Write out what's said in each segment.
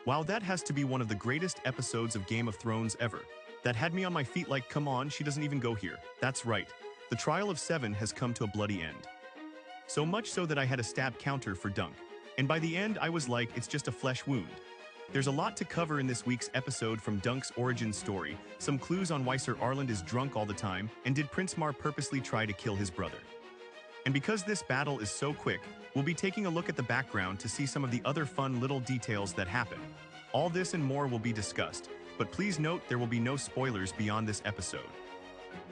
Wow, that has to be one of the greatest episodes of Game of Thrones ever. That had me on my feet like, come on, she doesn't even go here. That's right. The Trial of Seven has come to a bloody end. So much so that I had a stab counter for Dunk. And by the end, I was like, it's just a flesh wound. There's a lot to cover in this week's episode, from Dunk's origin story, some clues on why Sir Arland is drunk all the time, and did Prince Mar purposely try to kill his brother. And because this battle is so quick, we'll be taking a look at the background to see some of the other fun little details that happen. All this and more will be discussed, but please note there will be no spoilers beyond this episode.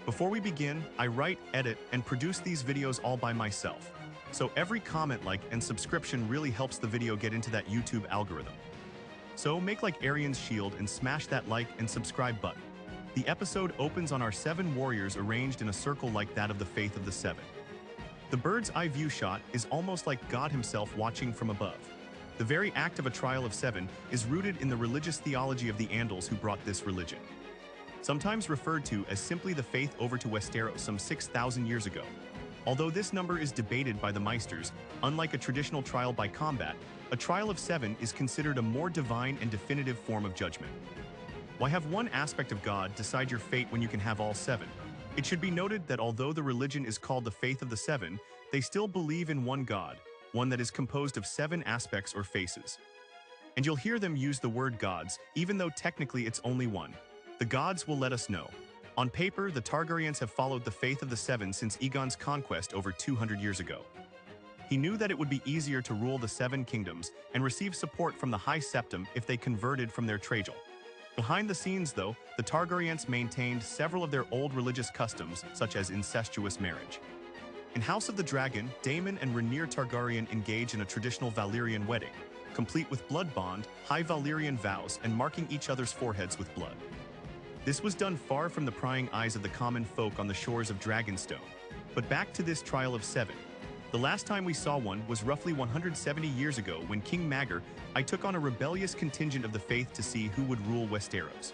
Before we begin, I write, edit, and produce these videos all by myself. So every comment, like, and subscription really helps the video get into that YouTube algorithm. So make like Aryann's shield and smash that like and subscribe button. The episode opens on our 7 warriors arranged in a circle like that of the Faith of the Seven. The bird's eye view shot is almost like God himself watching from above. The very act of a trial of 7 is rooted in the religious theology of the Andals who brought this religion. Sometimes referred to as simply the faith over to Westeros some 6,000 years ago. Although this number is debated by the Maesters, unlike a traditional trial by combat, a trial of 7 is considered a more divine and definitive form of judgment. Why have one aspect of God decide your fate when you can have all 7? It should be noted that although the religion is called the Faith of the Seven, they still believe in one God, one that is composed of 7 aspects or faces. And you'll hear them use the word gods, even though technically it's only one. The gods will let us know. On paper, the Targaryens have followed the Faith of the Seven since Aegon's conquest over 200 years ago. He knew that it would be easier to rule the 7 kingdoms and receive support from the High Septim if they converted from their Trajal. Behind the scenes, though, the Targaryens maintained several of their old religious customs, such as incestuous marriage. In House of the Dragon, Daemon and Rhaenyra Targaryen engage in a traditional Valyrian wedding, complete with blood bond, high Valyrian vows, and marking each other's foreheads with blood. This was done far from the prying eyes of the common folk on the shores of Dragonstone. But back to this trial of 7. The last time we saw one was roughly 170 years ago when King Maegor I took on a rebellious contingent of the faith to see who would rule Westeros.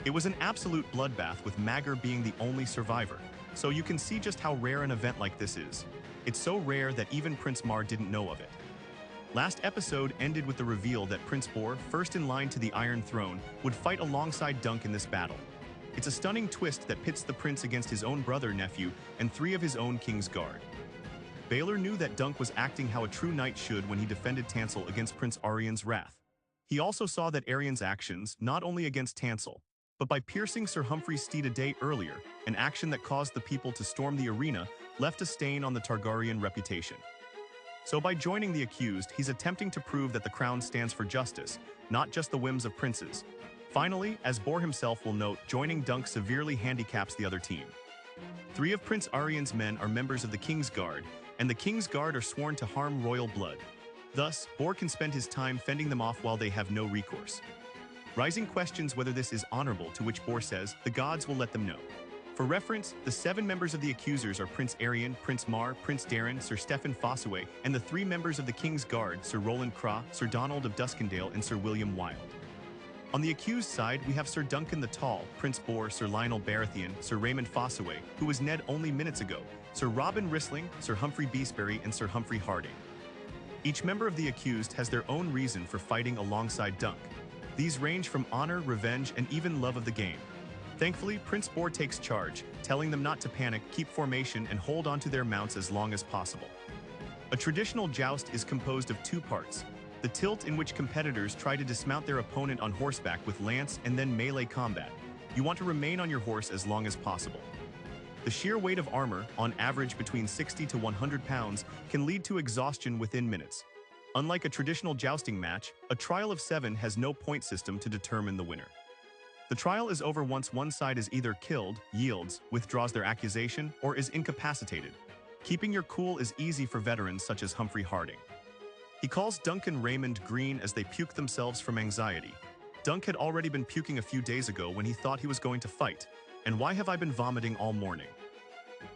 It was an absolute bloodbath, with Maegor being the only survivor, so you can see just how rare an event like this is. It's so rare that even Prince Mar didn't know of it. Last episode ended with the reveal that Prince Bor, first in line to the Iron Throne, would fight alongside Dunk in this battle. It's a stunning twist that pits the prince against his own brother, nephew, and 3 of his own King's Guard. Baelor knew that Dunk was acting how a true knight should when he defended Tansel against Prince Aryann's wrath. He also saw that Aryann's actions, not only against Tansel, but by piercing Sir Humfrey's steed a day earlier, an action that caused the people to storm the arena, left a stain on the Targaryen reputation. So by joining the accused, he's attempting to prove that the crown stands for justice, not just the whims of princes. Finally, as Bor himself will note, joining Dunk severely handicaps the other team. 3 of Prince Aryann's men are members of the King's Guard, and the King's Guard are sworn to harm royal blood. Thus, Bor can spend his time fending them off while they have no recourse. Rising questions whether this is honorable, to which Bor says the gods will let them know. For reference, the 7 members of the accusers are Prince Aryann, Prince Mar, Prince Daeron, Sir Steffon Fossaway, and the 3 members of the King's Guard, Sir Roland Craw, Sir Donald of Duskendale, and Sir William Wild. On the accused side, we have Sir Duncan the Tall, Prince Bor, Sir Lionel Baratheon, Sir Raymond Fossaway, who was Ned only minutes ago, Sir Robin Rissling, Sir Humphrey Beesbury, and Sir Humphrey Harding. Each member of the accused has their own reason for fighting alongside Dunk. These range from honor, revenge, and even love of the game. Thankfully, Prince Bor takes charge, telling them not to panic, keep formation, and hold onto their mounts as long as possible. A traditional joust is composed of 2 parts: the tilt, in which competitors try to dismount their opponent on horseback with lance, and then melee combat. You want to remain on your horse as long as possible. The sheer weight of armor, on average between 60 to 100 pounds, can lead to exhaustion within minutes. Unlike a traditional jousting match, a trial of 7 has no point system to determine the winner. The trial is over once one side is either killed, yields, withdraws their accusation, or is incapacitated. Keeping your cool is easy for veterans such as Humphrey Harding. He calls Duncan Raymond green as they puke themselves from anxiety. Dunk had already been puking a few days ago when he thought he was going to fight. And why have I been vomiting all morning?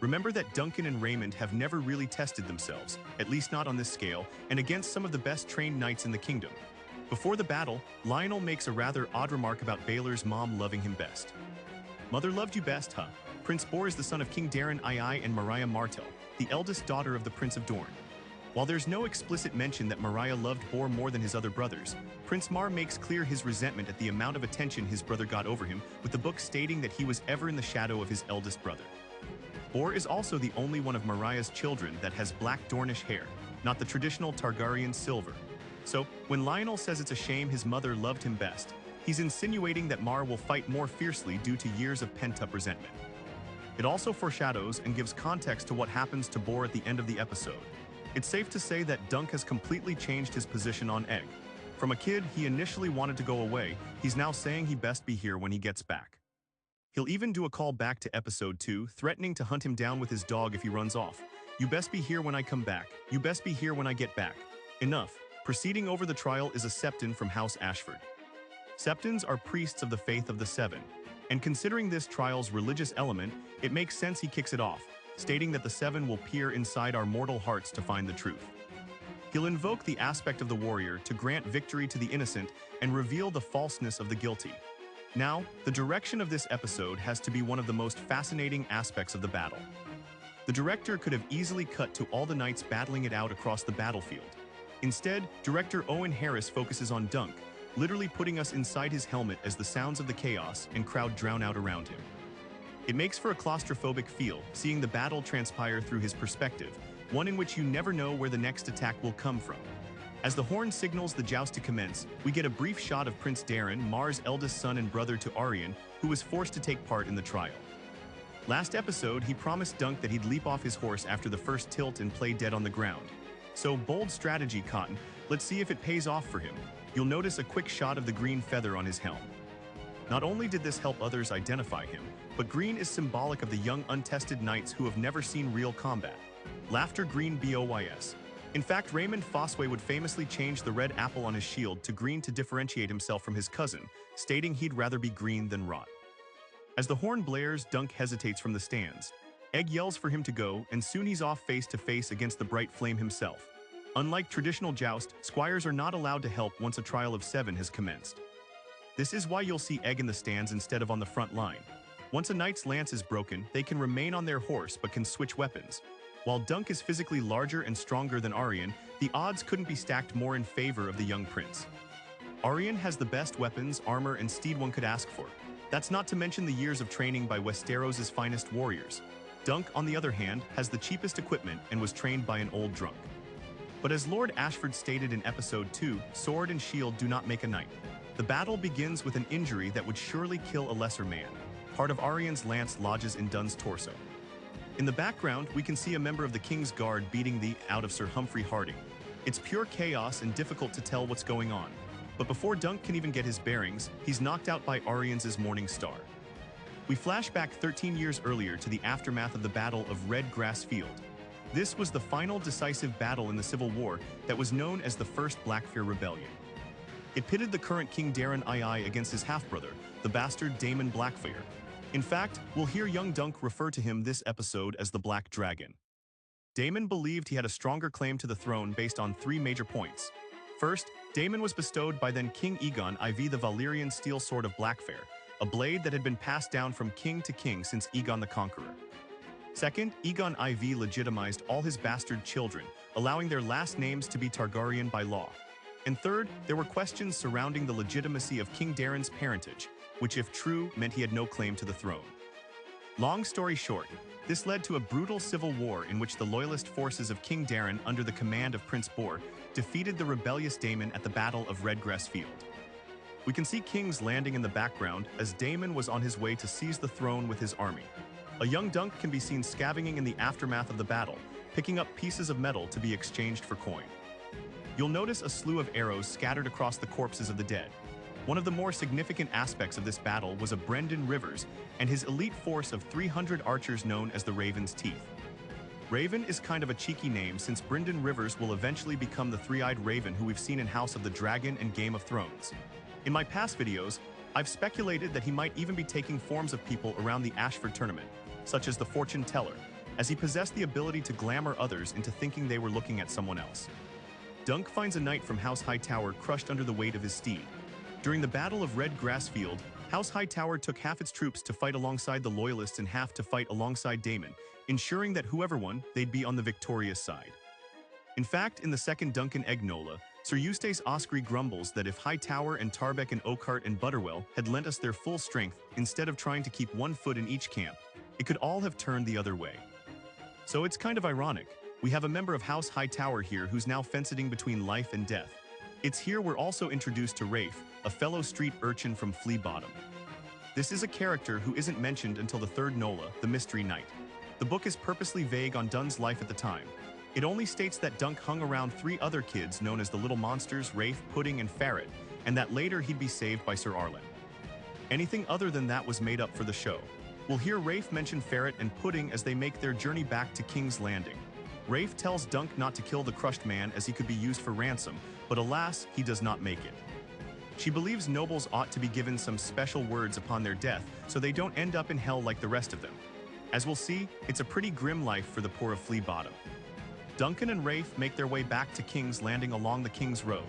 Remember that Duncan and Raymond have never really tested themselves, at least not on this scale, and against some of the best trained knights in the kingdom. Before the battle, Lionel makes a rather odd remark about Baelor's mom loving him best. Mother loved you best, huh? Prince Bor is the son of King Daeron II and Mariah Martell, the eldest daughter of the Prince of Dorne. While there's no explicit mention that Mariah loved Bor more than his other brothers, Prince Mar makes clear his resentment at the amount of attention his brother got over him, with the book stating that he was ever in the shadow of his eldest brother. Bor is also the only one of Mariah's children that has black Dornish hair, not the traditional Targaryen silver. So, when Lionel says it's a shame his mother loved him best, he's insinuating that Mar will fight more fiercely due to years of pent-up resentment. It also foreshadows and gives context to what happens to Bor at the end of the episode. It's safe to say that Dunk has completely changed his position on Egg. From a kid he initially wanted to go away, he's now saying he best be here when he gets back. He'll even do a call back to episode 2, threatening to hunt him down with his dog if he runs off. "You best be here when I come back. You best be here when I get back." Enough. Proceeding over the trial is a Septon from House Ashford. Septons are priests of the faith of the Seven, and considering this trial's religious element, it makes sense he kicks it off, stating that the Seven will peer inside our mortal hearts to find the truth. He'll invoke the aspect of the warrior to grant victory to the innocent and reveal the falseness of the guilty. Now, the direction of this episode has to be one of the most fascinating aspects of the battle. The director could have easily cut to all the knights battling it out across the battlefield. Instead, director Owen Harris focuses on Dunk, literally putting us inside his helmet as the sounds of the chaos and crowd drown out around him. It makes for a claustrophobic feel, seeing the battle transpire through his perspective, one in which you never know where the next attack will come from. As the horn signals the joust to commence, we get a brief shot of Prince Daeron, Mar's eldest son and brother to Aryan, who was forced to take part in the trial. Last episode, he promised Dunk that he'd leap off his horse after the first tilt and play dead on the ground. So, bold strategy, Cotton. Let's see if it pays off for him. You'll notice a quick shot of the green feather on his helm. Not only did this help others identify him, but green is symbolic of the young untested knights who have never seen real combat. Laughter Green BOYS. In fact, Raymond Fosway would famously change the red apple on his shield to green to differentiate himself from his cousin, stating he'd rather be green than rot. As the horn blares, Dunk hesitates from the stands. Egg yells for him to go, and soon he's off face to face against the bright flame himself. Unlike traditional joust, squires are not allowed to help once a trial of 7 has commenced. This is why you'll see Egg in the stands instead of on the front line. Once a knight's lance is broken, they can remain on their horse but can switch weapons. While Dunk is physically larger and stronger than Aryan, the odds couldn't be stacked more in favor of the young prince. Aryan has the best weapons, armor, and steed one could ask for. That's not to mention the years of training by Westeros' finest warriors. Dunk, on the other hand, has the cheapest equipment and was trained by an old drunk. But as Lord Ashford stated in episode 2, sword and shield do not make a knight. The battle begins with an injury that would surely kill a lesser man. Part of Aryan's lance lodges in Dunn's torso. In the background, we can see a member of the King's Guard beating the out of Sir Humphrey Harding. It's pure chaos and difficult to tell what's going on. But before Dunk can even get his bearings, he's knocked out by Aryan's Morning Star. We flash back 13 years earlier to the aftermath of the Battle of Red Grass Field. This was the final decisive battle in the Civil War that was known as the First Blackfyre Rebellion. It pitted the current King Daeron II against his half-brother, the bastard Daemon Blackfyre. In fact, we'll hear young Dunk refer to him this episode as the Black Dragon. Daemon believed he had a stronger claim to the throne based on 3 major points. First, Daemon was bestowed by then King Aegon IV the Valyrian steel sword of Blackfyre, a blade that had been passed down from king to king since Aegon the Conqueror. Second, Aegon IV legitimized all his bastard children, allowing their last names to be Targaryen by law. And third, there were questions surrounding the legitimacy of King Daeron's parentage, which if true, meant he had no claim to the throne. Long story short, this led to a brutal civil war in which the loyalist forces of King Daeron under the command of Prince Bor defeated the rebellious Daemon at the Battle of Redgrass Field. We can see King's Landing in the background as Daemon was on his way to seize the throne with his army. A young Dunk can be seen scavenging in the aftermath of the battle, picking up pieces of metal to be exchanged for coin. You'll notice a slew of arrows scattered across the corpses of the dead. One of the more significant aspects of this battle was a Brynden Rivers and his elite force of 300 archers known as the Raven's Teeth. Raven is kind of a cheeky name since Brynden Rivers will eventually become the three-eyed raven who we've seen in House of the Dragon and Game of Thrones. In my past videos, I've speculated that he might even be taking forms of people around the Ashford tournament, such as the fortune teller, as he possessed the ability to glamour others into thinking they were looking at someone else. Dunk finds a knight from House Hightower crushed under the weight of his steed. During the Battle of Red Grass Field, House Hightower took half its troops to fight alongside the Loyalists and half to fight alongside Daemon, ensuring that whoever won, they'd be on the victorious side. In fact, in the second Duncan Egg Nola, Sir Eustace Osprey grumbles that if Hightower and Tarbeck and Oakhart and Butterwell had lent us their full strength instead of trying to keep one foot in each camp, it could all have turned the other way. So it's kind of ironic. We have a member of House Hightower here who's now fencing between life and death. It's here we're also introduced to Rafe, a fellow street urchin from Flea Bottom. This is a character who isn't mentioned until the third Nola, The Mystery Knight. The book is purposely vague on Dunn's life at the time. It only states that Dunk hung around 3 other kids known as the Little Monsters, Rafe, Pudding, and Ferret, and that later he'd be saved by Sir Arlen. Anything other than that was made up for the show. We'll hear Rafe mention Ferret and Pudding as they make their journey back to King's Landing. Rafe tells Dunk not to kill the crushed man as he could be used for ransom, but alas, he does not make it. She believes nobles ought to be given some special words upon their death so they don't end up in hell like the rest of them. As we'll see, it's a pretty grim life for the poor of Flea Bottom. Duncan and Rafe make their way back to King's Landing along the King's Road.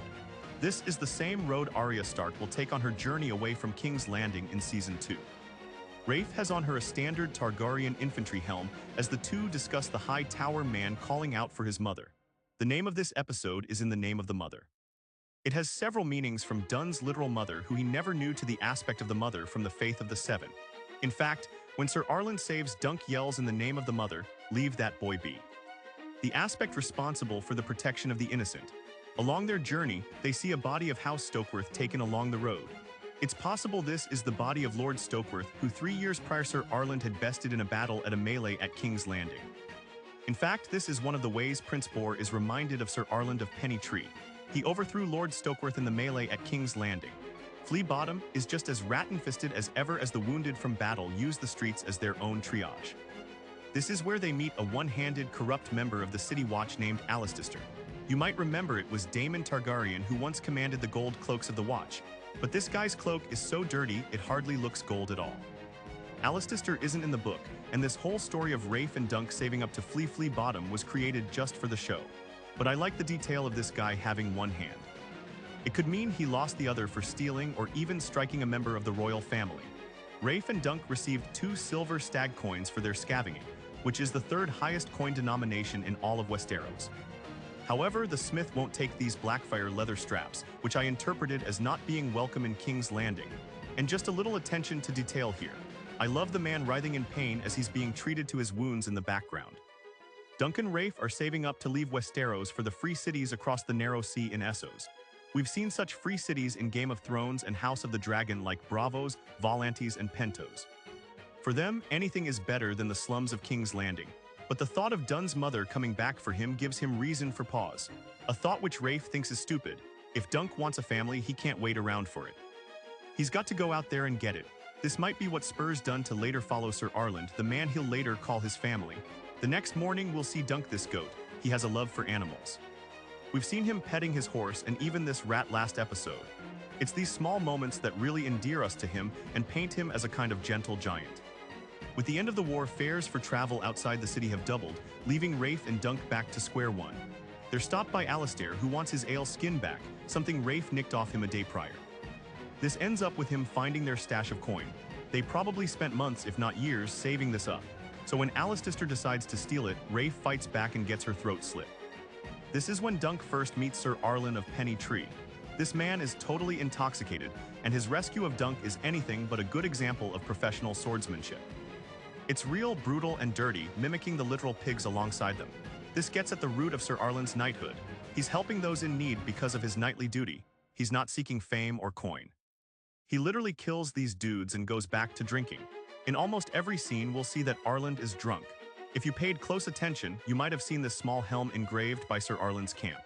This is the same road Arya Stark will take on her journey away from King's Landing in Season 2. Rafe has on her a standard Targaryen infantry helm as the two discuss the High Tower man calling out for his mother. The name of this episode is In the Name of the Mother. It has several meanings from Dunn's literal mother, who he never knew, to the aspect of the mother from the Faith of the Seven. In fact, when Sir Arlen saves, Dunk yells in the name of the mother, "Leave that boy be." The aspect responsible for the protection of the innocent. Along their journey, they see a body of House Stokeworth taken along the road. It's possible this is the body of Lord Stokeworth, who 3 years prior Sir Arlen had bested in a battle at a melee at King's Landing. In fact, this is one of the ways Prince Boar is reminded of Sir Arlen of Penny Tree. He overthrew Lord Stokeworth in the melee at King's Landing. Flea Bottom is just as rat-infested as ever as the wounded from battle use the streets as their own triage. This is where they meet a one-handed, corrupt member of the City Watch named Alistair. You might remember it was Daemon Targaryen who once commanded the gold cloaks of the Watch, but this guy's cloak is so dirty it hardly looks gold at all. Alistair isn't in the book, and this whole story of Rafe and Dunk saving up to Flea Bottom was created just for the show. But I like the detail of this guy having one hand. It could mean he lost the other for stealing or even striking a member of the royal family. Rafe and Dunk received 2 silver stag coins for their scavenging, which is the 3rd highest coin denomination in all of Westeros. However, the smith won't take these Blackfire leather straps, which I interpreted as not being welcome in King's Landing. And just a little attention to detail here. I love the man writhing in pain as he's being treated to his wounds in the background. Dunk and Rafe are saving up to leave Westeros for the free cities across the narrow sea in Essos. We've seen such free cities in Game of Thrones and House of the Dragon like Bravos, Volantes, and Pentos. For them, anything is better than the slums of King's Landing. But the thought of Dunn's mother coming back for him gives him reason for pause. A thought which Rafe thinks is stupid. If Dunk wants a family, he can't wait around for it. He's got to go out there and get it. This might be what spurs Dunn to later follow Sir Arlen, the man he'll later call his family. The next morning, we'll see Dunk this goat. He has a love for animals. We've seen him petting his horse and even this rat last episode. It's these small moments that really endear us to him and paint him as a kind of gentle giant. With the end of the war, fares for travel outside the city have doubled, leaving Rafe and Dunk back to square one. They're stopped by Alistair, who wants his ale skin back, something Rafe nicked off him a day prior. This ends up with him finding their stash of coin. They probably spent months, if not years, saving this up. So when Alistair decides to steal it, Rafe fights back and gets her throat slit. This is when Dunk first meets Sir Arlen of Penny Tree. This man is totally intoxicated, and his rescue of Dunk is anything but a good example of professional swordsmanship. It's real, brutal, and dirty, mimicking the literal pigs alongside them. This gets at the root of Sir Arlen's knighthood. He's helping those in need because of his knightly duty. He's not seeking fame or coin. He literally kills these dudes and goes back to drinking. In almost every scene, we'll see that Arlen is drunk. If you paid close attention, you might have seen this small helm engraved by Sir Arlen's camp.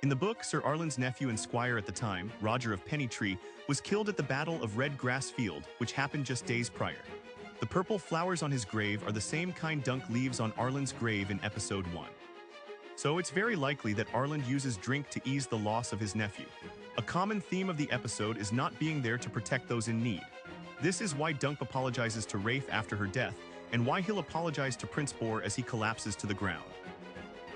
In the book, Sir Arlen's nephew and squire at the time, Roger of Penny Tree, was killed at the Battle of Red Grass Field, which happened just days prior. The purple flowers on his grave are the same kind Dunk leaves on Arlen's grave in Episode 1. So it's very likely that Arlen uses drink to ease the loss of his nephew. A common theme of the episode is not being there to protect those in need. This is why Dunk apologizes to Rafe after her death, and why he'll apologize to Prince Boar as he collapses to the ground.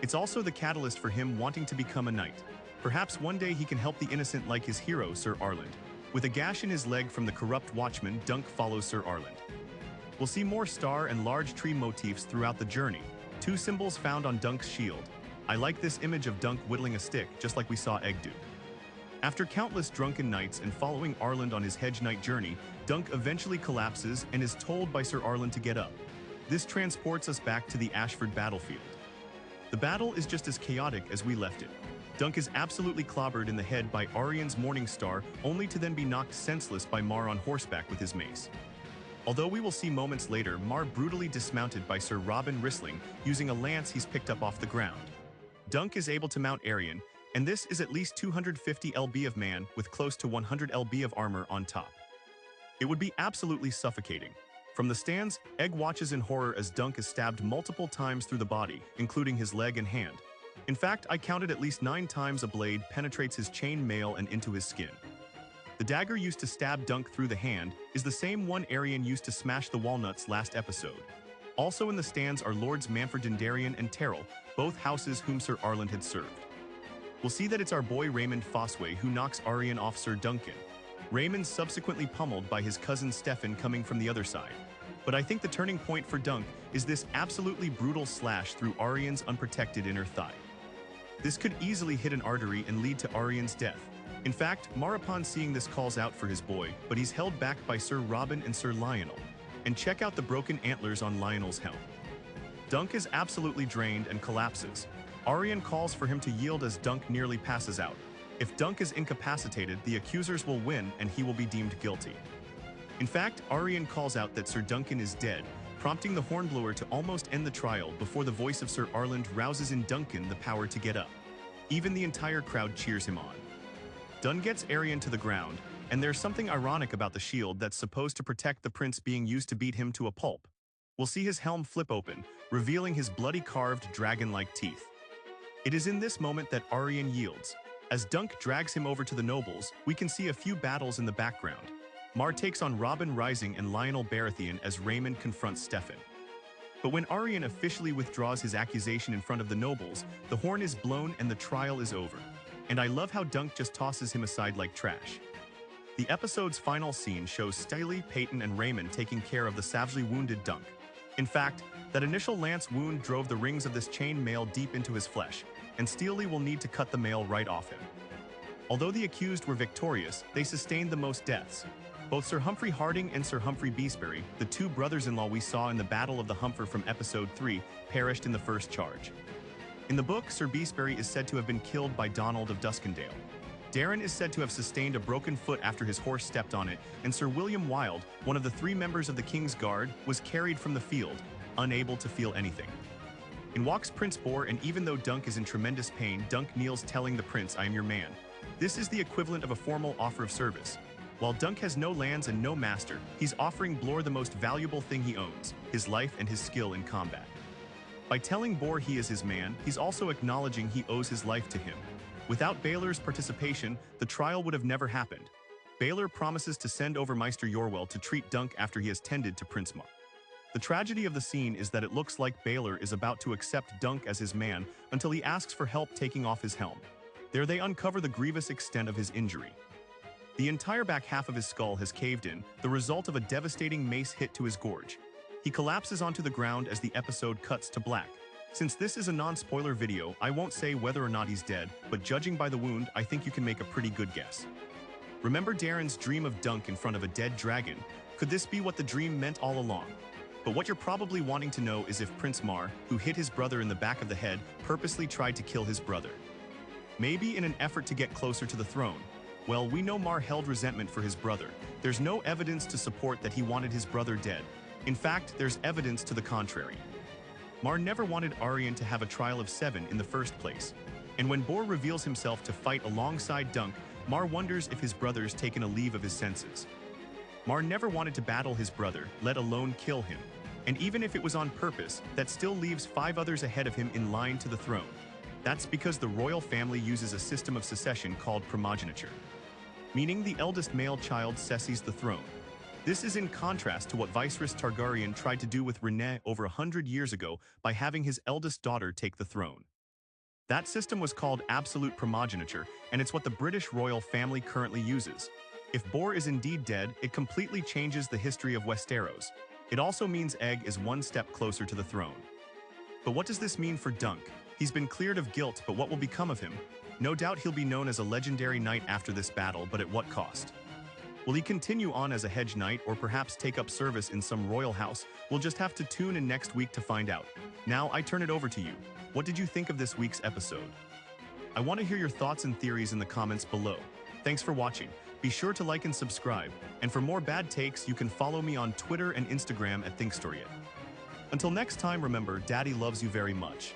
It's also the catalyst for him wanting to become a knight. Perhaps one day he can help the innocent like his hero, Sir Arlen. With a gash in his leg from the corrupt watchman, Dunk follows Sir Arlen. We'll see more star and large tree motifs throughout the journey, 2 symbols found on Dunk's shield. I like this image of Dunk whittling a stick, just like we saw Egg do. After countless drunken nights and following Arland on his Hedge Knight journey, Dunk eventually collapses and is told by Sir Arland to get up. This transports us back to the Ashford battlefield. The battle is just as chaotic as we left it. Dunk is absolutely clobbered in the head by Arian's Morningstar, only to then be knocked senseless by Mar on horseback with his mace. Although we will see moments later Mar brutally dismounted by Sir Robin Rissling using a lance he's picked up off the ground. Dunk is able to mount Arian, and this is at least 250 lb of man with close to 100 lb of armor on top. It would be absolutely suffocating. From the stands, Egg watches in horror as Dunk is stabbed multiple times through the body, including his leg and hand. In fact, I counted at least 9 times a blade penetrates his chain mail and into his skin. The dagger used to stab Dunk through the hand is the same one Arian used to smash the walnuts last episode. Also in the stands are Lords Manfred Dendarian and Terrell, both houses whom Sir Arland had served. We'll see that it's our boy Raymond Fosway who knocks Arian off Sir Duncan. Raymond's subsequently pummeled by his cousin Stefan coming from the other side. But I think the turning point for Dunk is this absolutely brutal slash through Arian's unprotected inner thigh. This could easily hit an artery and lead to Arian's death. In fact, Mar upon seeing this calls out for his boy, but he's held back by Sir Robin and Sir Lionel. And check out the broken antlers on Lionel's helm. Dunk is absolutely drained and collapses. Arian calls for him to yield as Dunk nearly passes out. If Dunk is incapacitated, the accusers will win and he will be deemed guilty. In fact, Arian calls out that Sir Duncan is dead, prompting the Hornblower to almost end the trial before the voice of Sir Arland rouses in Duncan the power to get up. Even the entire crowd cheers him on. Dun gets Arian to the ground, and there's something ironic about the shield that's supposed to protect the prince being used to beat him to a pulp. We'll see his helm flip open, revealing his bloody carved dragon-like teeth. It is in this moment that Arian yields. As Dunk drags him over to the nobles, we can see a few battles in the background. Mar takes on Robin Rising and Lionel Baratheon as Raymond confronts Stefan. But when Arian officially withdraws his accusation in front of the nobles, the horn is blown and the trial is over. And I love how Dunk just tosses him aside like trash. The episode's final scene shows Stiley, Peyton, and Raymond taking care of the savagely wounded Dunk. In fact, that initial lance wound drove the rings of this chain mail deep into his flesh, and Steely will need to cut the mail right off him. Although the accused were victorious, they sustained the most deaths. Both Sir Humphrey Harding and Sir Humphrey Beesbury, the 2 brothers-in-law we saw in the Battle of the Humfer from Episode 3, perished in the first charge. In the book, Sir Beesbury is said to have been killed by Donald of Duskendale. Darren is said to have sustained a broken foot after his horse stepped on it, and Sir William Wilde, one of the 3 members of the King's Guard, was carried from the field, unable to feel anything. In walks Prince Bor, and even though Dunk is in tremendous pain, Dunk kneels telling the prince, "I am your man." This is the equivalent of a formal offer of service. While Dunk has no lands and no master, he's offering Blor the most valuable thing he owns, his life and his skill in combat. By telling Bor he is his man, he's also acknowledging he owes his life to him. Without Baelor's participation, the trial would have never happened. Baelor promises to send over Maester Yorwell to treat Dunk after he has tended to Prince Mar. The tragedy of the scene is that it looks like Baelor is about to accept Dunk as his man until he asks for help taking off his helm. There they uncover the grievous extent of his injury. The entire back half of his skull has caved in, the result of a devastating mace hit to his gorge. He collapses onto the ground as the episode cuts to black. Since this is a non-spoiler video, I won't say whether or not he's dead, but judging by the wound, I think you can make a pretty good guess. Remember Darren's dream of Dunk in front of a dead dragon? Could this be what the dream meant all along? But what you're probably wanting to know is if Prince Mar, who hit his brother in the back of the head, purposely tried to kill his brother. Maybe in an effort to get closer to the throne. Well, we know Mar held resentment for his brother. There's no evidence to support that he wanted his brother dead. In fact, there's evidence to the contrary. Mar never wanted Arian to have a trial of 7 in the first place. And when Bor reveals himself to fight alongside Dunk, Mar wonders if his brother's taken a leave of his senses. Mar never wanted to battle his brother, let alone kill him. And even if it was on purpose, that still leaves 5 others ahead of him in line to the throne. That's because the royal family uses a system of succession called primogeniture, meaning the eldest male child sesses the throne. This is in contrast to what Viserys Targaryen tried to do with Rhaenys over 100 years ago by having his eldest daughter take the throne. That system was called absolute primogeniture, and it's what the British royal family currently uses. If Bor is indeed dead, it completely changes the history of Westeros. It also means Egg is 1 step closer to the throne. But what does this mean for Dunk? He's been cleared of guilt, but what will become of him? No doubt he'll be known as a legendary knight after this battle, but at what cost? Will he continue on as a hedge knight or perhaps take up service in some royal house? We'll just have to tune in next week to find out. Now, I turn it over to you. What did you think of this week's episode? I want to hear your thoughts and theories in the comments below. Thanks for watching. Be sure to like and subscribe. And for more bad takes, you can follow me on Twitter and Instagram at ThinkStoryIt. Until next time, remember, Daddy loves you very much.